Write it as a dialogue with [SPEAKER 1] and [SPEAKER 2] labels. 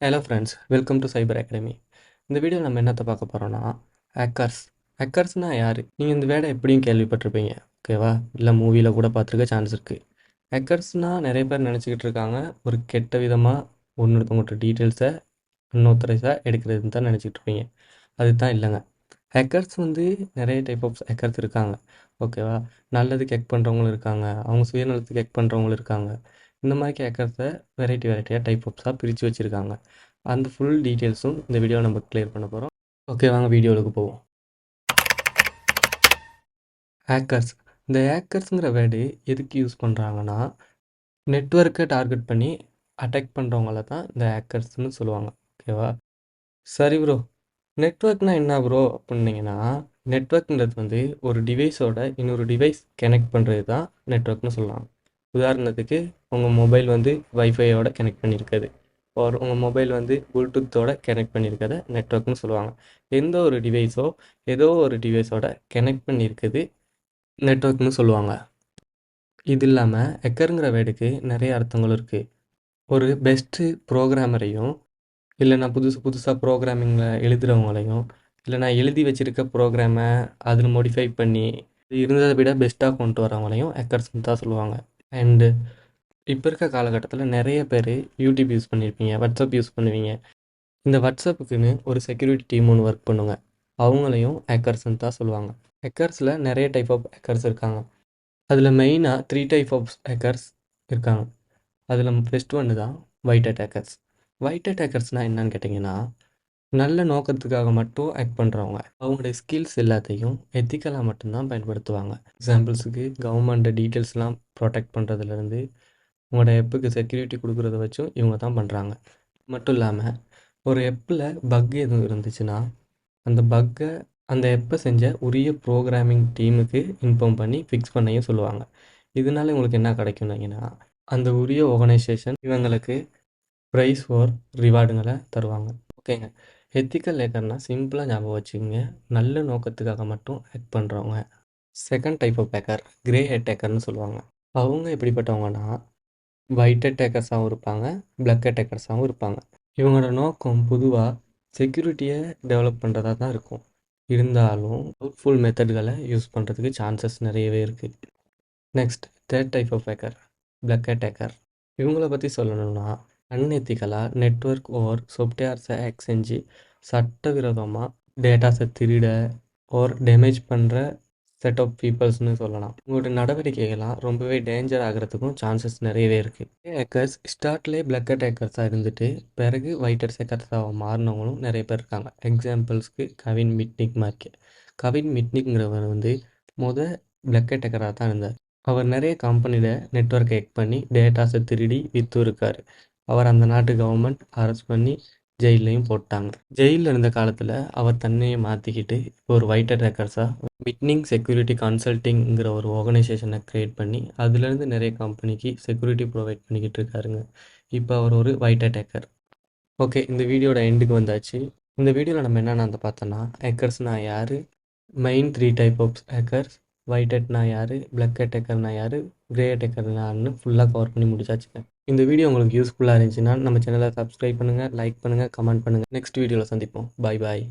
[SPEAKER 1] Hello friends, welcome to Cyber Academy. இந்த வீடியோவில் நம்ம என்னத்தை பார்க்க போகிறோம்னா ஹேக்கர்ஸ். ஹேக்கர்ஸ்னால் யார்? நீங்கள் இந்த வேர்டை எப்படியும் கேள்விப்பட்டிருப்பீங்க, ஓகேவா? இல்லை மூவியில் கூட பார்த்துருக்க சான்ஸ் இருக்குது. ஹேக்கர்ஸ்னால் நிறைய பேர் நினச்சிக்கிட்டு இருக்காங்க ஒரு கெட்ட விதமாக ஒன்றுத்தவங்கள்ட்ட டீட்டெயில்ஸை அன்ஆத்தரைஸாக எடுக்கிறதுன்னு தான் நினச்சிக்கிட்டு இருப்பீங்க. அது தான் இல்லைங்க. ஹேக்கர்ஸ் நிறைய டைப் ஆஃப் ஹேக்கர்ஸ் இருக்காங்க, ஓகேவா? நல்லதுக்கு ஹேக் பண்ணுறவங்களும் இருக்காங்க, அவங்க சுயநலத்துக்கு ஹேக் பண்ணுறவங்களும் இருக்காங்க. இந்த மாதிரி ஹேக்கர்ஸை வெரைட்டியாக டைப் ஆஃப்ஸாக பிரித்து வச்சுருக்காங்க. அந்த ஃபுல் டீட்டெயில்ஸும் இந்த வீடியோவை நம்ம கிளியர் பண்ண போகிறோம். ஓகே, வாங்க வீடியோவுக்கு போவோம். ஹேக்கர்ஸ். இந்த ஹேக்கர்ஸுங்கிற வேர்டு எதுக்கு யூஸ் பண்ணுறாங்கன்னா, நெட்வொர்க்கை டார்கெட் பண்ணி அட்டாக் பண்ணுறவங்கள தான் இந்த ஹேக்கர்ஸ்னு சொல்லுவாங்க, ஓகேவா? சரி ப்ரோ, நெட்வொர்க்னால் என்ன ப்ரோ அப்படின்னீங்கன்னா, நெட்வொர்க்ன்றது ஒரு டிவைஸோட இன்னொரு டிவைஸ் கனெக்ட் பண்ணுறது தான் நெட்வொர்க்னு சொல்லலாம். உதாரணத்துக்கு உங்கள் மொபைல் வைஃபையோட கனெக்ட் பண்ணியிருக்காது, ஒரு உங்கள் மொபைல் ப்ளூடூத்தோட கனெக்ட் பண்ணியிருக்கதை நெட்வொர்க்னு சொல்லுவாங்க. எந்த ஒரு டிவைஸோ ஏதோ ஒரு டிவைஸோட கனெக்ட் பண்ணியிருக்குது நெட்வொர்க்னு சொல்லுவாங்க. இது இல்லாமல் ஹேக்கருங்கிற வேர்டுக்கு நிறைய அர்த்தங்கள் இருக்குது. ஒரு பெஸ்ட்டு ப்ரோக்ராமரையும், இல்லைனா புதுசாக ப்ரோக்ராமிங்கில் எழுதுகிறவங்களையும், இல்லைனா எழுதி வச்சுருக்க ப்ரோக்ராமை அதில் மோடிஃபை பண்ணி இருந்ததை விட பெஸ்ட்டாக கொண்டு வரவங்களையும் ஹேக்கர்ஸ்னு தான் சொல்லுவாங்க. அண்டு இப்போ இருக்க காலகட்டத்தில் நிறைய பேர் யூடியூப் யூஸ் பண்ணியிருப்பீங்க, வாட்ஸ்அப் யூஸ் பண்ணுவீங்க. இந்த வாட்ஸ்அப்புக்குன்னு ஒரு செக்யூரிட்டி டீம் ஒன்று ஒர்க் பண்ணுங்க, அவங்களையும் ஹேக்கர்ஸ்னு தான் சொல்லுவாங்க. ஹேக்கர்ஸில் நிறைய டைப் ஆஃப் ஹேக்கர்ஸ் இருக்காங்க. அதில் மெயினாக 3 டைப் ஆஃப் ஹேக்கர்ஸ் இருக்காங்க. அதில் ஃபஸ்ட் ஒன்று தான் white hat hackers. White hat ஹேக்கர்ஸ்னால் என்னன்னு கேட்டிங்கன்னா, நல்ல நோக்கத்துக்காக மட்டும் ஹேக் பண்ணுறவங்க. அவங்களுடைய ஸ்கில்ஸ் எல்லாத்தையும் எத்திக்கலாக மட்டும்தான் பயன்படுத்துவாங்க. எக்ஸாம்பிள்ஸுக்கு கவர்மெண்ட் டீட்டெயில்ஸ்லாம் ப்ரொடெக்ட் பண்ணுறதுலேருந்து உங்களோட ஆப்புக்கு செக்யூரிட்டி கொடுக்குறத வச்சும் இவங்க தான் பண்ணுறாங்க. மட்டும் இல்லாமல் ஒரு ஆப்பில் பக் எதுவும் இருந்துச்சுன்னா அந்த பக்கை அந்த ஆப்பை செஞ்ச உரிய ப்ரோக்ராமிங் டீமுக்கு இன்ஃபார்ம் பண்ணி ஃபிக்ஸ் பண்ணையும் சொல்லுவாங்க. இதனால உங்களுக்கு என்ன கிடைக்கும்னீங்கன்னா, அந்த உரிய ஆர்கனைசேஷன் இவங்களுக்கு ப்ரைஸ் ஃபார் ரிவார்டுங்களை தருவாங்க. ஓகேங்க. எத்திக்கல் ஹேக்கர்னால் சிம்பிளாக ஞாபகம் வச்சுக்கோங்க, நல்ல நோக்கத்துக்காக மட்டும் ஹேக் பண்ணுறவங்க. Second type of hacker grey hat ஹேக்கர்னு சொல்லுவாங்க. அவங்க எப்படிப்பட்டவங்கன்னா, ஒயிட் ஹெட் ஹேக்கர்ஸாகவும் இருப்பாங்க, பிளாக் ஹெட் ஹேக்கர்ஸாகவும் இருப்பாங்க. இவங்களோட நோக்கம் பொதுவாக செக்யூரிட்டியை டெவலப் பண்ணுறதா தான் இருக்கும். இருந்தாலும் டவுட்ஃபுல் மெத்தட்களை யூஸ் பண்ணுறதுக்கு சான்சஸ் நிறையவே இருக்குது. Next third type of hacker black hat hacker. இவங்கள பற்றி சொல்லணும்னா, அன்எத்திக்கலாக நெட்வொர்க் ஓர் சாஃப்ட்வேர்ஸை ஹேக் செஞ்சு சட்டவிரோதமாக டேட்டாஸை திருட ஓர் டேமேஜ் பண்ணுற செட் ஆஃப் பீப்புள்ஸ்னு சொல்லலாம். உங்களோட நடவடிக்கைகள்லாம் ரொம்பவே டேஞ்சர் ஆகிறதுக்கும் சான்சஸ் நிறையவே இருக்குது. ஹேக்கர்ஸ் ஸ்டார்ட்லேயே பிளாக் ஹேட் ஹேக்கர்ஸாக இருந்துட்டு பிறகு ஒயிட் ஹேட் ஹேக்கர்ஸாக மாறினவங்களும் நிறைய பேர் இருக்காங்க. எக்ஸாம்பிள்ஸ்க்கு கவின் மிட்னிக் மார்க்கே. கவின் மிட்னிக்ங்கிறவர் பிளாக் ஹேட் ஹேக்கராக தான் இருந்தார். அவர் நிறைய கம்பெனியில் நெட்வொர்க் ஹேக் பண்ணி டேட்டாஸை திருடி விற்று இருக்கார். அவர் அந்த நாட்டு கவர்மெண்ட் அரெஸ்ட் பண்ணி ஜெயிலையும் போட்டாங்க. ஜெயிலில் இருந்த காலத்தில் அவர் தன்னையை மாற்றிக்கிட்டு இப்போ ஒரு ஒயிட் ஹேட் ஹேக்கர்ஸாக விட்னிங் செக்யூரிட்டி கன்சல்ட்டிங்கிற ஒரு ஆர்கனைசேஷனை க்ரியேட் பண்ணி அதுலேருந்து நிறைய கம்பெனிக்கு செக்யூரிட்டி ப்ரொவைட் பண்ணிக்கிட்டு இருக்காருங்க. இப்போ அவர் ஒரு ஒயிட் ஹேட் ஹேக்கர். ஓகே, இந்த வீடியோட எண்டுக்கு வந்தாச்சு. இந்த வீடியோவில் நம்ம என்னென்ன பார்த்தோன்னா, ஹேக்கர்ஸ்னால் யார், main 3 type of hackers, white ஹேட்னா யார், பிளாக் ஹேட் ஹேக்கர்னா யார், கிரே ஹேட் ஹேக்கர்னா யாருன்னு ஃபுல்லாக கவர் பண்ணி முடிச்சாச்சுங்க. இந்த வீடியோ உங்களுக்கு யூஸ்ஃபுல்லாக இருந்துச்சுன்னா நம்ம சேனலை சப்ஸ்கிரைப் பண்ணுங்கள், லைக் பண்ணுங்கள், கமெண்ட் பண்ணுங்கள். நெக்ஸ்ட் வீடியோவில் சந்திப்போம். பாய் பாய்.